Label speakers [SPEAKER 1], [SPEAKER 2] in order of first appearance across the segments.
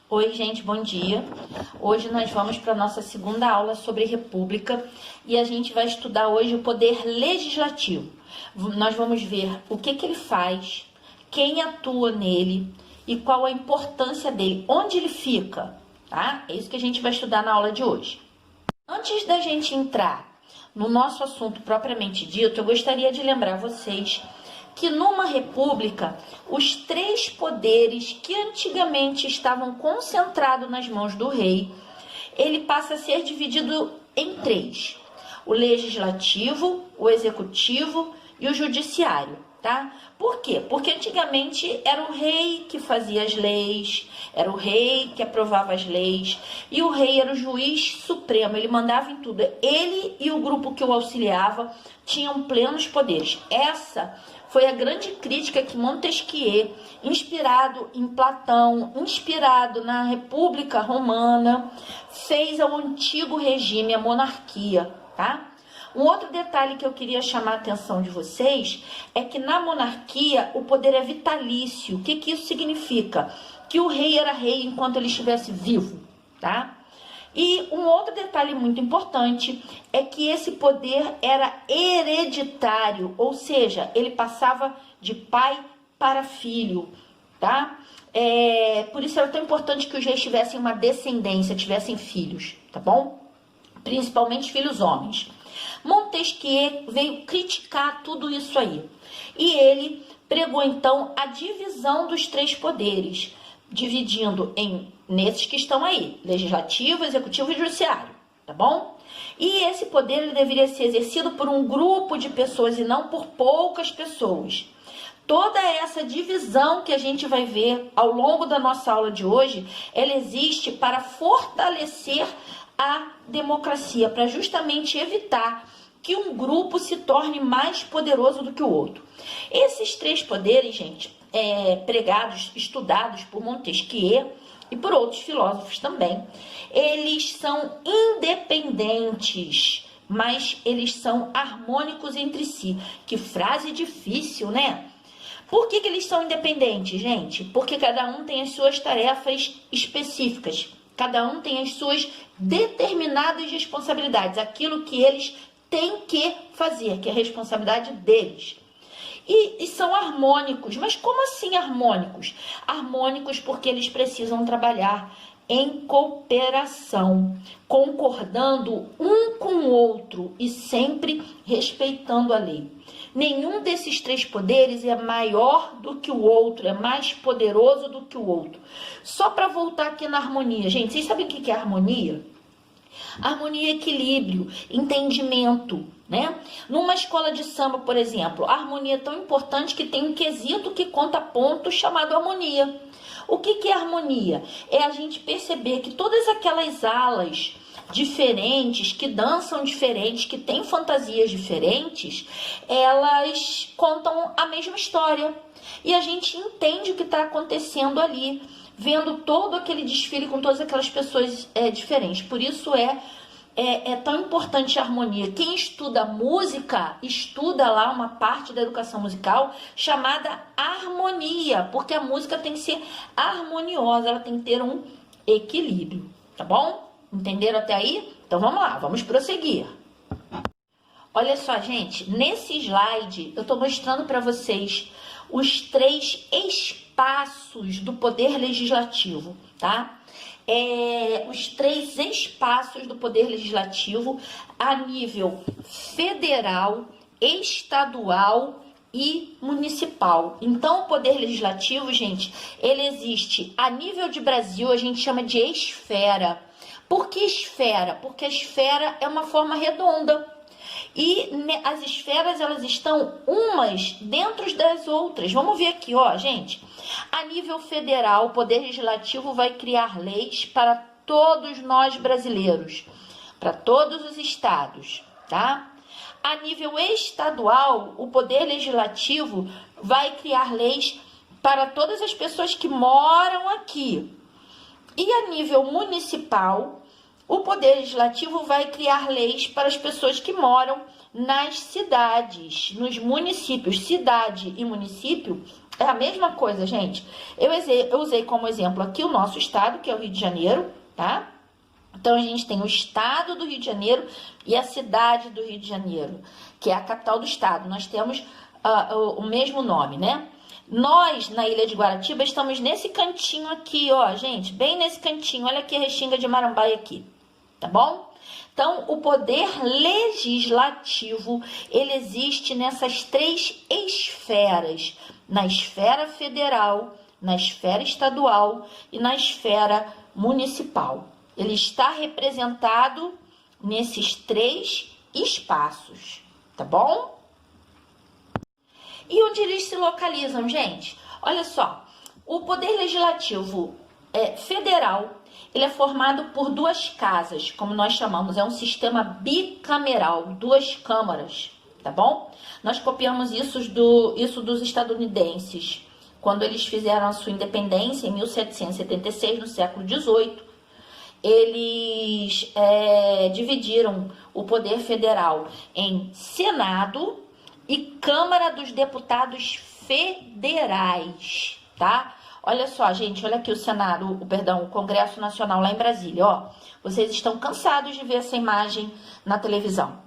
[SPEAKER 1] Oi, gente, bom dia. Hoje nós vamos para a nossa segunda aula sobre república e a gente vai estudar hoje o poder legislativo. Nós vamos ver o que ele faz, quem atua nele e qual a importância dele, onde ele fica, tá? É isso que a gente vai estudar na aula de hoje. Antes da gente entrar no nosso assunto propriamente dito, eu gostaria de lembrar vocês que numa república, os três poderes que antigamente estavam concentrados nas mãos do rei, ele passa a ser dividido em três: o legislativo, o executivo e o judiciário, tá? Por quê? Porque antigamente era o rei que fazia as leis, era o rei que aprovava as leis, e o rei era o juiz supremo, ele mandava em tudo. Ele e o grupo que o auxiliava tinham plenos poderes. Essa foi a grande crítica que Montesquieu, inspirado em Platão, inspirado na República Romana, fez ao antigo regime, a monarquia, tá? Um outro detalhe que eu queria chamar a atenção de vocês é que na monarquia o poder é vitalício. O que isso significa? Que o rei era rei enquanto ele estivesse vivo, tá? E um outro detalhe muito importante é que esse poder era hereditário, ou seja, ele passava de pai para filho, tá? Por isso era tão importante que os reis tivessem uma descendência, tivessem filhos, tá bom? Principalmente filhos homens. Montesquieu veio criticar tudo isso aí. E ele pregou então a divisão dos três poderes, dividindo nesses que estão aí: legislativo, executivo e judiciário, tá bom? E esse poder ele deveria ser exercido por um grupo de pessoas e não por poucas pessoas. Toda essa divisão que a gente vai ver ao longo da nossa aula de hoje, ela existe para fortalecer a democracia, para justamente evitar que um grupo se torne mais poderoso do que o outro. Esses três poderes, gente, pregados, estudados por Montesquieu e por outros filósofos também, eles são independentes, mas eles são harmônicos entre si. Que frase difícil, né? Por que eles são independentes, gente? Porque cada um tem as suas tarefas específicas, cada um tem as suas determinadas responsabilidades, aquilo que eles têm que fazer, que é a responsabilidade deles. E são harmônicos. Mas como assim harmônicos? Harmônicos porque eles precisam trabalhar em cooperação, concordando um com o outro e sempre respeitando a lei. Nenhum desses três poderes é maior do que o outro, é mais poderoso do que o outro. Só para voltar aqui na harmonia. Gente, vocês sabem o que é harmonia? Harmonia é equilíbrio, entendimento, né? Numa escola de samba, por exemplo, a harmonia é tão importante que tem um quesito que conta pontos chamado harmonia. O que é harmonia? É a gente perceber que todas aquelas alas diferentes, que dançam diferentes, que têm fantasias diferentes, elas contam a mesma história. E a gente entende o que está acontecendo ali, vendo todo aquele desfile com todas aquelas pessoas diferentes. Por isso é tão importante a harmonia. Quem estuda música, estuda lá uma parte da educação musical chamada harmonia, porque a música tem que ser harmoniosa, ela tem que ter um equilíbrio, tá bom? Entenderam até aí? Então vamos lá, vamos prosseguir. Olha só, gente, nesse slide eu estou mostrando para vocês os três espaços do poder legislativo, tá? Os três espaços do poder legislativo a nível federal, estadual e municipal. Então, o poder legislativo, gente, ele existe a nível de Brasil, a gente chama de esfera. Por que esfera? Porque a esfera é uma forma redonda. E as esferas, elas estão umas dentro das outras. Vamos ver aqui, ó, gente. A nível federal, o Poder Legislativo vai criar leis para todos nós brasileiros, para todos os estados, tá? A nível estadual, o Poder Legislativo vai criar leis para todas as pessoas que moram aqui. E a nível municipal, o Poder Legislativo vai criar leis para as pessoas que moram nas cidades, nos municípios. Cidade e município É a mesma coisa, gente. Eu usei como exemplo aqui o nosso estado, que é o Rio de Janeiro, tá? Então, a gente tem o estado do Rio de Janeiro e a cidade do Rio de Janeiro, que é a capital do estado. Nós temos o mesmo nome, né? Nós, na Ilha de Guaratiba, estamos nesse cantinho aqui, ó, gente, bem nesse cantinho. Olha aqui a Restinga de Marambaia aqui, tá bom? Então, o poder legislativo, ele existe nessas 3 esferas. Na esfera federal, na esfera estadual e na esfera municipal. Ele está representado nesses 3 espaços, tá bom? E onde eles se localizam, gente? Olha só, o poder legislativo federal, ele é formado por 2 casas, como nós chamamos, é um sistema bicameral, 2 câmaras, tá bom? Nós copiamos isso dos estadunidenses, quando eles fizeram a sua independência em 1776, no século XVIII. Eles dividiram o poder federal em Senado e Câmara dos Deputados Federais, tá? Olha só, gente, olha aqui o Senado, o Congresso Nacional lá em Brasília, ó. Vocês estão cansados de ver essa imagem na televisão.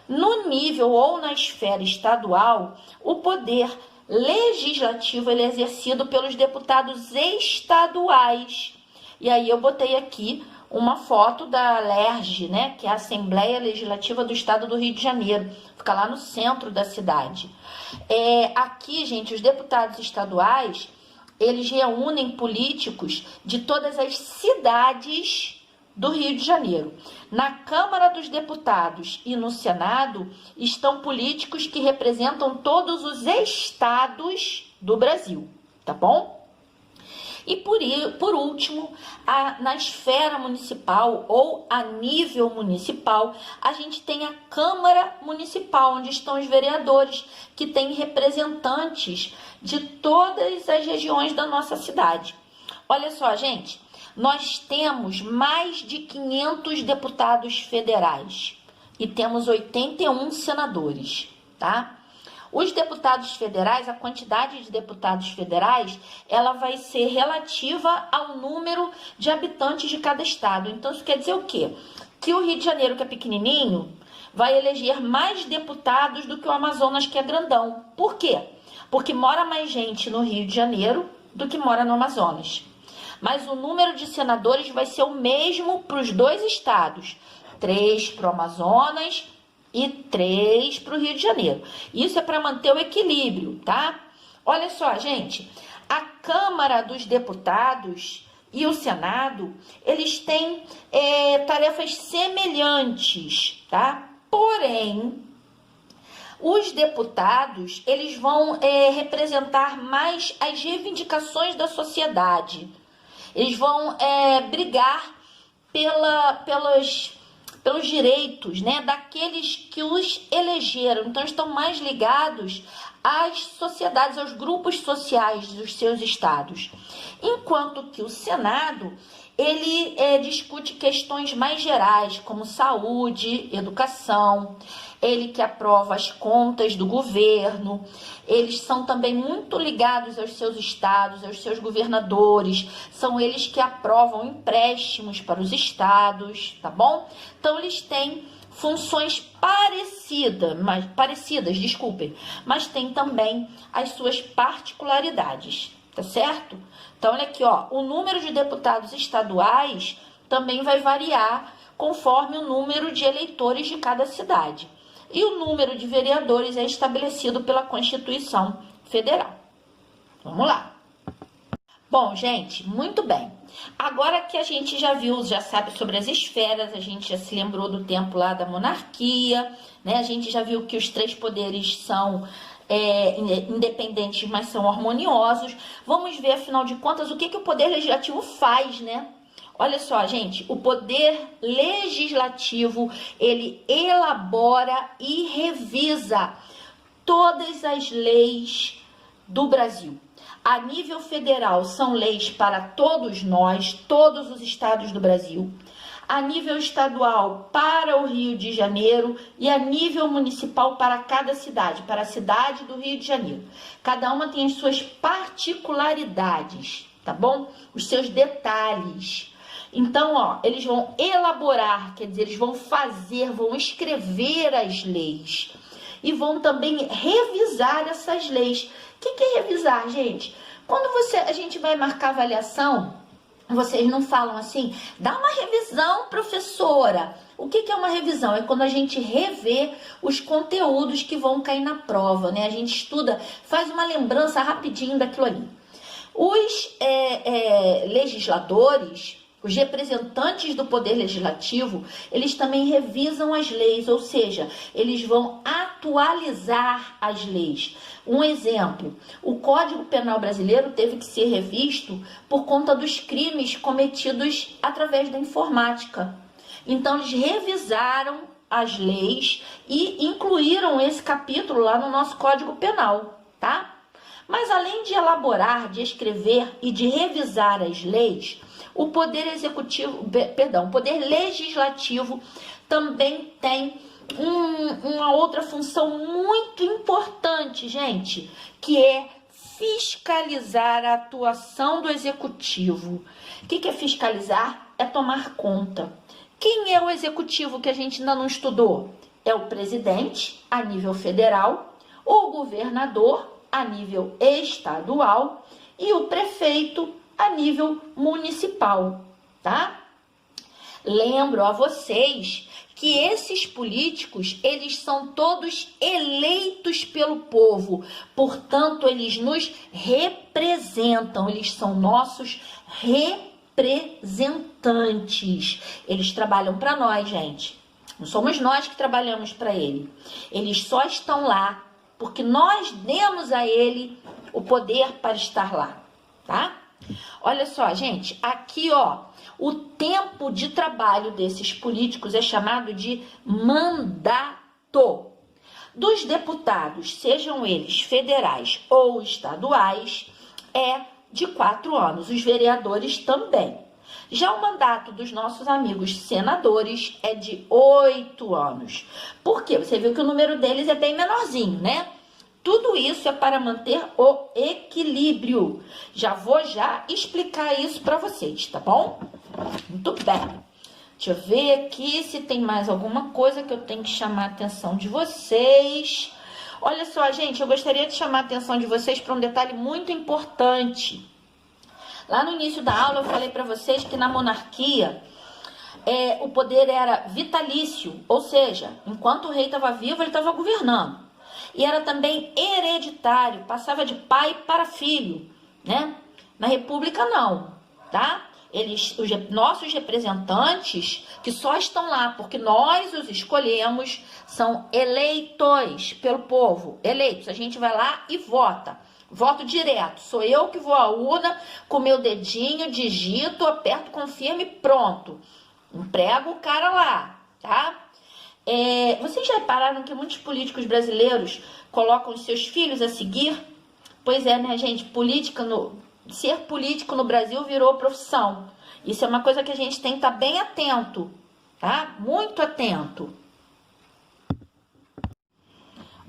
[SPEAKER 1] No nível ou na esfera estadual, o poder legislativo ele é exercido pelos deputados estaduais. E aí eu botei aqui uma foto da LERJ, né, que é a Assembleia Legislativa do Estado do Rio de Janeiro. Fica lá no centro da cidade. Aqui, gente, os deputados estaduais, eles reúnem políticos de todas as cidades do Rio de Janeiro. Na Câmara dos Deputados e no Senado estão políticos que representam todos os estados do Brasil, tá bom? E por último, na esfera municipal ou a nível municipal, a gente tem a Câmara Municipal, onde estão os vereadores, que têm representantes de todas as regiões da nossa cidade. Olha só, gente, nós temos mais de 500 deputados federais e temos 81 senadores, tá? Os deputados federais, a quantidade de deputados federais, ela vai ser relativa ao número de habitantes de cada estado. Então, isso quer dizer o quê? Que o Rio de Janeiro, que é pequenininho, vai eleger mais deputados do que o Amazonas, que é grandão. Por quê? Porque mora mais gente no Rio de Janeiro do que mora no Amazonas. Mas o número de senadores vai ser o mesmo para os 2 estados. 3 para o Amazonas e 3 para o Rio de Janeiro. Isso é para manter o equilíbrio, tá? Olha só, gente, a Câmara dos Deputados e o Senado, eles têm tarefas semelhantes, tá? Porém, os deputados, eles vão representar mais as reivindicações da sociedade. Eles vão brigar pelos direitos, né, daqueles que os elegeram. Então, estão mais ligados às sociedades, aos grupos sociais dos seus estados. Enquanto que o Senado, ele discute questões mais gerais, como saúde, educação, ele que aprova as contas do governo. Eles são também muito ligados aos seus estados, aos seus governadores, são eles que aprovam empréstimos para os estados, tá bom? Então, eles têm funções parecidas, mas tem também as suas particularidades, tá certo? Então, olha aqui, ó, o número de deputados estaduais também vai variar conforme o número de eleitores de cada cidade. E o número de vereadores é estabelecido pela Constituição Federal. Vamos lá. Bom, gente, muito bem. Agora que a gente já sabe sobre as esferas, a gente já se lembrou do tempo lá da monarquia, né? A gente já viu que os 3 poderes são independentes, mas são harmoniosos. Vamos ver, afinal de contas, o que o poder legislativo faz, né? Olha só, gente, o poder legislativo, ele elabora e revisa todas as leis do Brasil. A nível federal, são leis para todos nós, todos os estados do Brasil. a nível estadual para o Rio de Janeiro e a nível municipal para cada cidade, para a cidade do Rio de Janeiro. Cada uma tem as suas particularidades, tá bom? Os seus detalhes. Então, ó, eles vão elaborar, quer dizer, eles vão fazer, vão escrever as leis e vão também revisar essas leis. O que é revisar, gente? Quando a gente vai marcar avaliação, vocês não falam assim, dá uma revisão, professora. O que é uma revisão? É quando a gente revê os conteúdos que vão cair na prova, né? A gente estuda, faz uma lembrança rapidinho daquilo ali. Os legisladores, os representantes do Poder Legislativo, eles também revisam as leis, ou seja, eles vão atualizar as leis. Um exemplo, o Código Penal brasileiro teve que ser revisto por conta dos crimes cometidos através da informática. Então, eles revisaram as leis e incluíram esse capítulo lá no nosso Código Penal, tá? Mas além de elaborar, de escrever e de revisar as leis, o Poder Legislativo também tem uma outra função muito importante, gente, que é fiscalizar a atuação do Executivo. O que é fiscalizar? É tomar conta. Quem é o Executivo que a gente ainda não estudou? É o presidente, a nível federal, o governador, a nível estadual, e o prefeito, a nível municipal, tá? Lembro a vocês que esses políticos, eles são todos eleitos pelo povo, portanto, eles nos representam, eles são nossos representantes. Eles trabalham para nós, gente. Não somos nós que trabalhamos para ele. Eles só estão lá porque nós demos a ele o poder para estar lá, tá? Olha só, gente, aqui, ó, o tempo de trabalho desses políticos é chamado de mandato. Dos deputados, sejam eles federais ou estaduais, é de 4 anos. Os vereadores também. Já o mandato dos nossos amigos senadores é de 8 anos. Por quê? Você viu que o número deles é bem menorzinho, né? Tudo isso é para manter o equilíbrio. Já vou explicar isso para vocês, tá bom? Muito bem. Deixa eu ver aqui se tem mais alguma coisa que eu tenho que chamar a atenção de vocês. Olha só, gente, eu gostaria de chamar a atenção de vocês para um detalhe muito importante. Lá no início da aula eu falei para vocês que na monarquia o poder era vitalício, ou seja, enquanto o rei estava vivo, ele estava governando. E era também hereditário, passava de pai para filho, né? Na República não, tá? Nossos representantes, que só estão lá porque nós os escolhemos, são eleitos pelo povo, eleitos. A gente vai lá e vota. Voto direto. Sou eu que vou à urna com meu dedinho, digito, aperto, confirmo e pronto. Emprego o cara lá, tá? Vocês já repararam que muitos políticos brasileiros colocam os seus filhos a seguir? Pois é, né, gente? Ser político no Brasil virou profissão. Isso é uma coisa que a gente tem que estar bem atento, tá? Muito atento.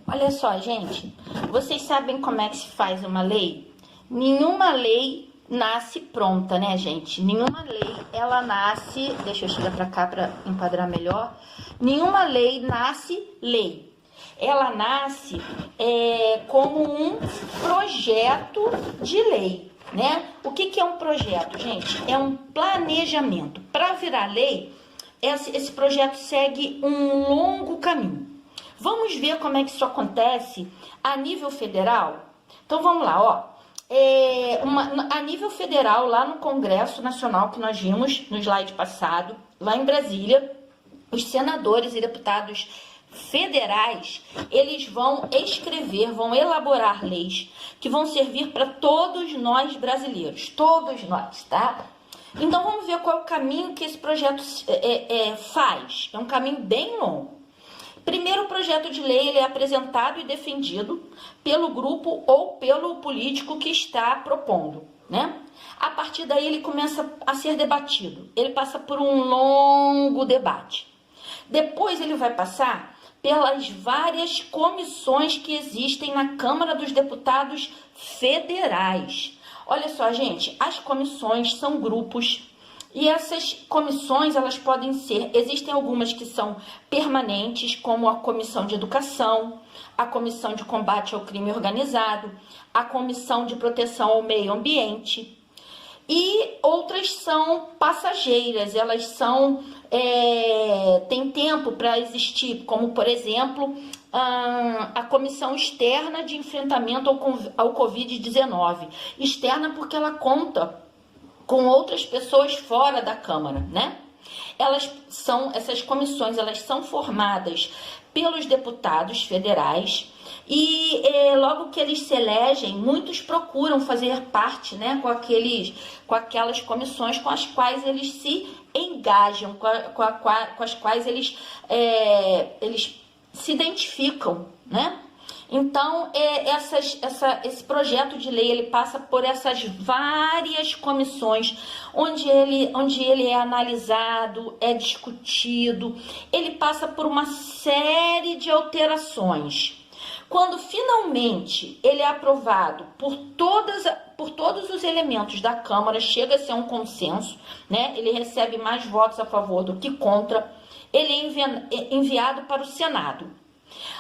[SPEAKER 1] Olha só, gente. Vocês sabem como é que se faz uma lei? Nenhuma lei nasce pronta, né, gente? Nenhuma lei, ela nasce... Deixa eu chegar pra cá pra enquadrar melhor. Nenhuma lei nasce lei. Ela nasce como um projeto de lei, né? O que é um projeto, gente? É um planejamento. Para virar lei, esse projeto segue um longo caminho. Vamos ver como é que isso acontece a nível federal? Então, vamos lá, ó. A nível federal, lá no Congresso Nacional, que nós vimos no slide passado, lá em Brasília, os senadores e deputados federais, eles vão escrever, vão elaborar leis que vão servir para todos nós brasileiros, todos nós, tá? Então, vamos ver qual é o caminho que esse projeto faz. É um caminho bem longo. Primeiro, o projeto de lei ele é apresentado e defendido pelo grupo ou pelo político que está propondo. né? A partir daí ele começa a ser debatido. Ele passa por um longo debate. Depois ele vai passar pelas várias comissões que existem na Câmara dos Deputados Federais. Olha só, gente, as comissões são grupos e essas comissões, elas podem ser, existem algumas que são permanentes, como a Comissão de Educação, a Comissão de Combate ao Crime Organizado, a Comissão de Proteção ao Meio Ambiente, e outras são passageiras, elas são, têm tempo para existir, como, por exemplo, a Comissão Externa de Enfrentamento ao Covid-19. Externa porque ela conta com outras pessoas fora da Câmara, né? Essas comissões, elas são formadas pelos deputados federais e logo que eles se elegem, muitos procuram fazer parte, né, com aquelas comissões com as quais eles se engajam, com as quais eles se identificam, né? Então, esse projeto de lei, ele passa por essas várias comissões, onde ele é analisado, é discutido, ele passa por uma série de alterações. Quando finalmente ele é aprovado por todos os elementos da Câmara, chega a ser um consenso, né? Ele recebe mais votos a favor do que contra, ele é enviado para o Senado.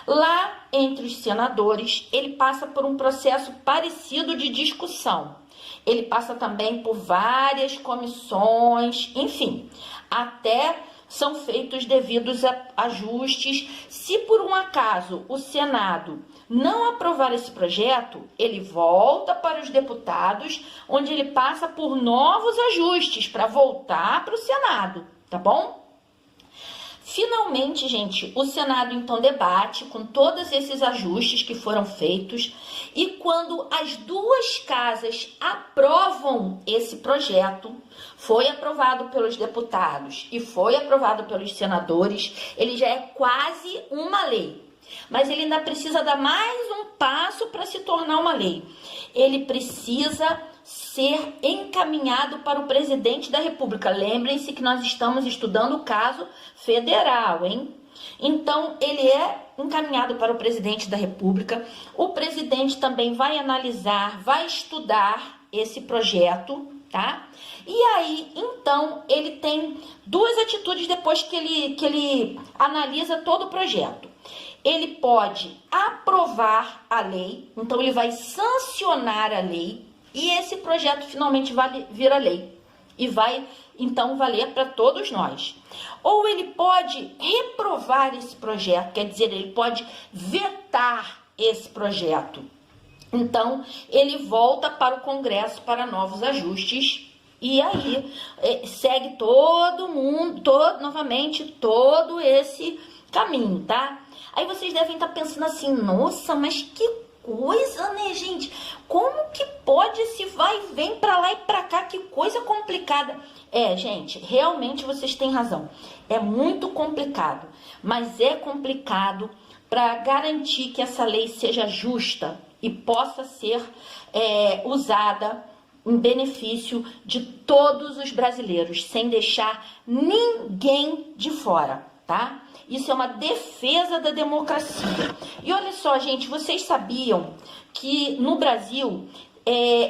[SPEAKER 1] Lá, entre os senadores, ele passa por um processo parecido de discussão. Ele passa também por várias comissões, enfim, até são feitos devidos ajustes. Se por um acaso o Senado não aprovar esse projeto, ele volta para os deputados, onde ele passa por novos ajustes para voltar para o Senado, tá bom? Finalmente, gente, o Senado então debate com todos esses ajustes que foram feitos e quando as duas casas aprovam esse projeto, foi aprovado pelos deputados e foi aprovado pelos senadores, ele já é quase uma lei. Mas ele ainda precisa dar mais um passo para se tornar uma lei. Ele precisa ser encaminhado para o presidente da República. Lembrem-se que nós estamos estudando o caso federal, hein? Então, ele é encaminhado para o presidente da República. O presidente também vai analisar, vai estudar esse projeto, tá? E aí, então, ele tem duas atitudes depois que ele analisa todo o projeto. Ele pode aprovar a lei, então ele vai sancionar a lei, e esse projeto finalmente vai vir a lei e vai então valer para todos nós. Ou ele pode reprovar esse projeto, quer dizer, ele pode vetar esse projeto. Então, ele volta para o Congresso para novos ajustes e aí segue novamente todo esse caminho, tá? Aí vocês devem estar pensando assim, nossa, mas que coisa, né, gente? Como que pode esse vai e vem pra lá e pra cá? Que coisa complicada. Gente, realmente vocês têm razão. É muito complicado, mas é complicado para garantir que essa lei seja justa e possa ser usada em benefício de todos os brasileiros, sem deixar ninguém de fora, tá? Isso é uma defesa da democracia. E olha só, gente, vocês sabiam que no Brasil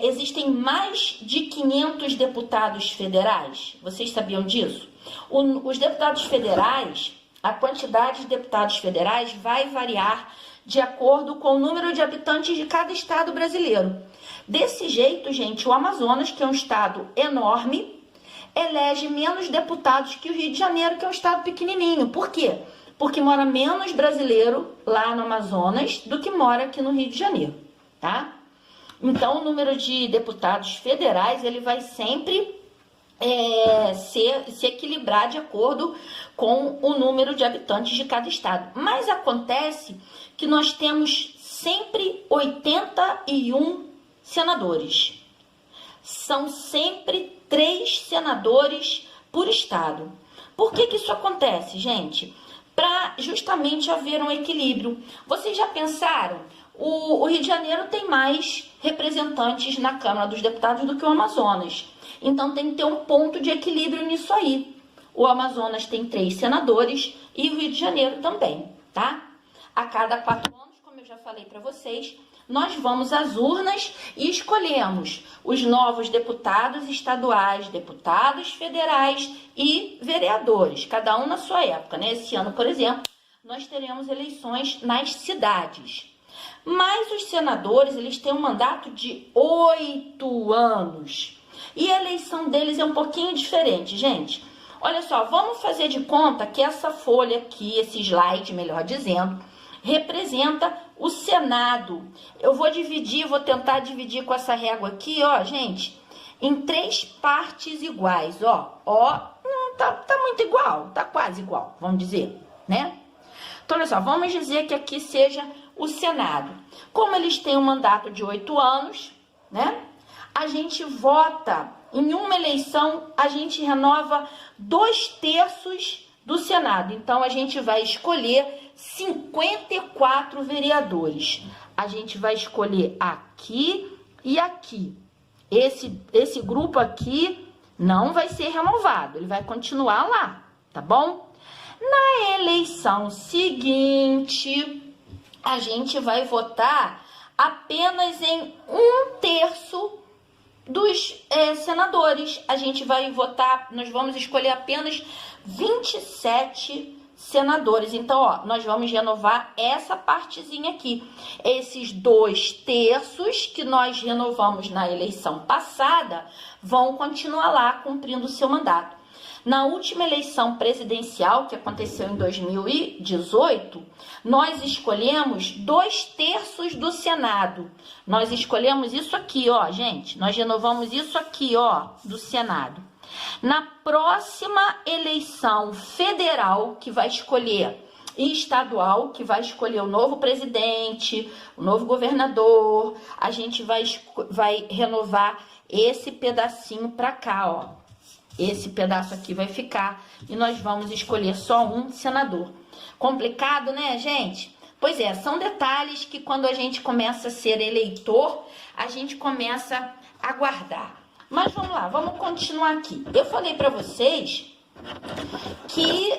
[SPEAKER 1] existem mais de 500 deputados federais? Vocês sabiam disso? Os deputados federais, a quantidade de deputados federais vai variar de acordo com o número de habitantes de cada estado brasileiro. Desse jeito, gente, o Amazonas, que é um estado enorme, elege menos deputados que o Rio de Janeiro, que é um estado pequenininho. Por quê? Porque mora menos brasileiro lá no Amazonas do que mora aqui no Rio de Janeiro, tá? Então, o número de deputados federais, ele vai sempre se equilibrar de acordo com o número de habitantes de cada estado. Mas acontece que nós temos sempre 81 senadores. São sempre 3 senadores por estado. Por que isso acontece, gente? Para justamente haver um equilíbrio. Vocês já pensaram? o Rio de Janeiro tem mais representantes na Câmara dos Deputados do que o Amazonas. Então tem que ter um ponto de equilíbrio nisso aí. O Amazonas tem 3 senadores e o Rio de Janeiro também, tá? A cada 4 anos, como eu já falei para vocês, nós vamos às urnas e escolhemos os novos deputados estaduais, deputados federais e vereadores, cada um na sua época, né? Esse ano, por exemplo, nós teremos eleições nas cidades. Mas os senadores, eles têm um mandato de 8 anos. E a eleição deles é um pouquinho diferente, gente. Olha só, vamos fazer de conta que essa folha aqui, esse slide, melhor dizendo, representa o Senado. Eu vou tentar dividir com essa régua aqui, ó, gente, em 3 partes iguais, ó. Não tá muito igual, tá quase igual, vamos dizer, né? Então, olha só, vamos dizer que aqui seja o Senado. Como eles têm um mandato de 8 anos, né? A gente vota, em uma eleição, a gente renova 2/3 do Senado. Então, a gente vai escolher 54 vereadores. A gente vai escolher aqui e aqui. Esse grupo aqui não vai ser renovado, ele vai continuar lá, tá bom? Na eleição seguinte, a gente vai votar apenas em 1/3 dos senadores. A gente vai votar, nós vamos escolher apenas 27 senadores. Então, ó, nós vamos renovar essa partezinha aqui. Esses 2/3 que nós renovamos na eleição passada vão continuar lá cumprindo o seu mandato. Na última eleição presidencial, que aconteceu em 2018, nós escolhemos 2/3 do Senado. Nós escolhemos isso aqui, ó, gente. Nós renovamos isso aqui, ó, do Senado. Na próxima eleição federal, que vai escolher, e estadual, que vai escolher o novo presidente, o novo governador, a gente vai renovar esse pedacinho para cá, ó. Esse pedaço aqui vai ficar e nós vamos escolher só um senador. Complicado, né, gente? Pois é, são detalhes que quando a gente começa a ser eleitor, a gente começa a guardar. Mas vamos lá, vamos continuar aqui. Eu falei para vocês que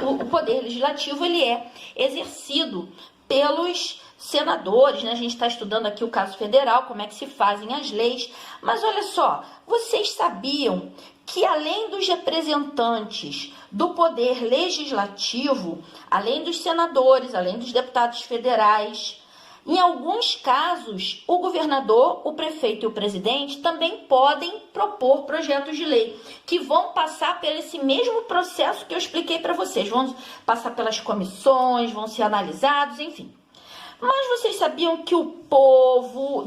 [SPEAKER 1] o poder legislativo ele é exercido pelos senadores, né? A gente está estudando aqui o caso federal, como é que se fazem as leis. Mas olha só, vocês sabiam que além dos representantes do poder legislativo, além dos senadores, além dos deputados federais, em alguns casos, o governador, o prefeito e o presidente também podem propor projetos de lei que vão passar por esse mesmo processo que eu expliquei para vocês. Vão passar pelas comissões, vão ser analisados, enfim. Mas vocês sabiam que o povo,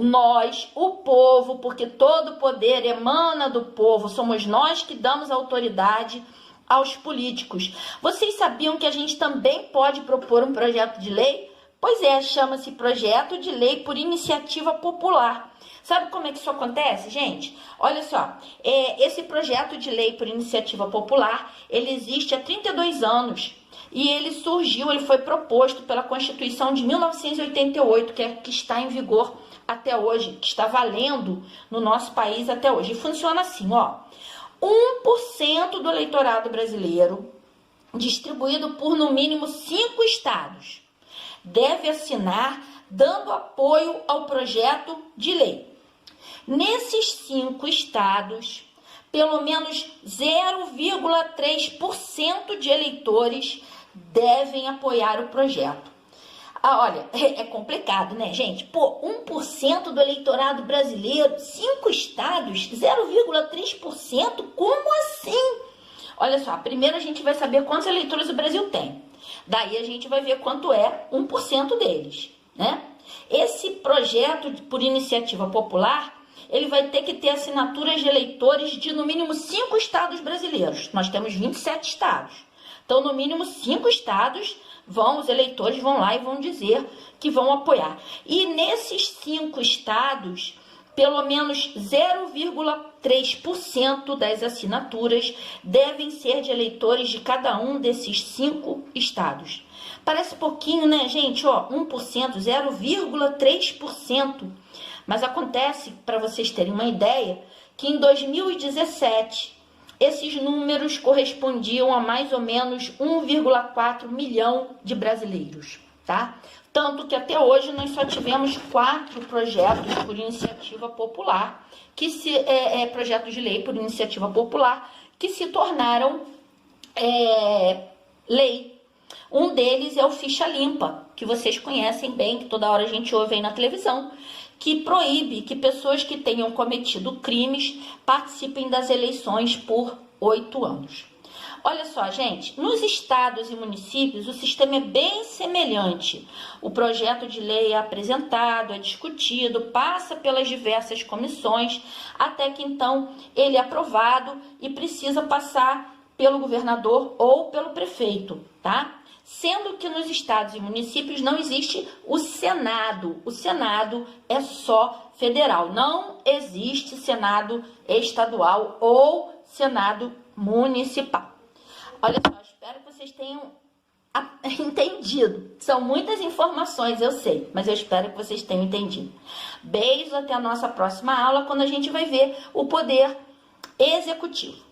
[SPEAKER 1] porque todo poder emana do povo, somos nós que damos autoridade aos políticos. Vocês sabiam que a gente também pode propor um projeto de lei? Pois é, chama-se projeto de lei por iniciativa popular. Sabe como é que isso acontece, gente? Olha só, esse projeto de lei por iniciativa popular, ele existe há 32 anos. E ele foi proposto pela Constituição de 1988, que está em vigor até hoje, que está valendo no nosso país até hoje. E funciona assim, ó. 1% do eleitorado brasileiro, distribuído por no mínimo 5 estados, deve assinar dando apoio ao projeto de lei. Nesses 5 estados, pelo menos 0,3% de eleitores devem apoiar o projeto. Olha, é complicado, né, gente? Pô, 1% do eleitorado brasileiro, 5 estados, 0,3%? Como assim? Olha só, primeiro a gente vai saber quantos eleitores o Brasil tem. Daí a gente vai ver quanto é 1% deles, né? Esse projeto por iniciativa popular, ele vai ter que ter assinaturas de eleitores de no mínimo 5 estados brasileiros. Nós temos 27 estados. Então, no mínimo 5 estados, os eleitores vão lá e vão dizer que vão apoiar. E nesses 5 estados, pelo menos 0,3% das assinaturas devem ser de eleitores de cada um desses 5 estados. Parece pouquinho, né, gente? Ó, 1%, 0,3%. Mas acontece, para vocês terem uma ideia, que em 2017 esses números correspondiam a mais ou menos 1,4 milhão de brasileiros, tá? Tanto que até hoje nós só tivemos 4 projetos por iniciativa popular, projetos de lei por iniciativa popular, que se tornaram lei. Um deles é o Ficha Limpa, que vocês conhecem bem, que toda hora a gente ouve aí na televisão, que proíbe que pessoas que tenham cometido crimes participem das eleições por 8 anos. Olha só, gente, nos estados e municípios o sistema é bem semelhante. O projeto de lei é apresentado, é discutido, passa pelas diversas comissões, até que então ele é aprovado e precisa passar pelo governador ou pelo prefeito, tá? Sendo que nos estados e municípios não existe o Senado. O Senado é só federal. Não existe Senado estadual ou Senado municipal. Olha só, espero que vocês tenham entendido. São muitas informações, eu sei, mas eu espero que vocês tenham entendido. Beijo, até a nossa próxima aula, quando a gente vai ver o poder executivo.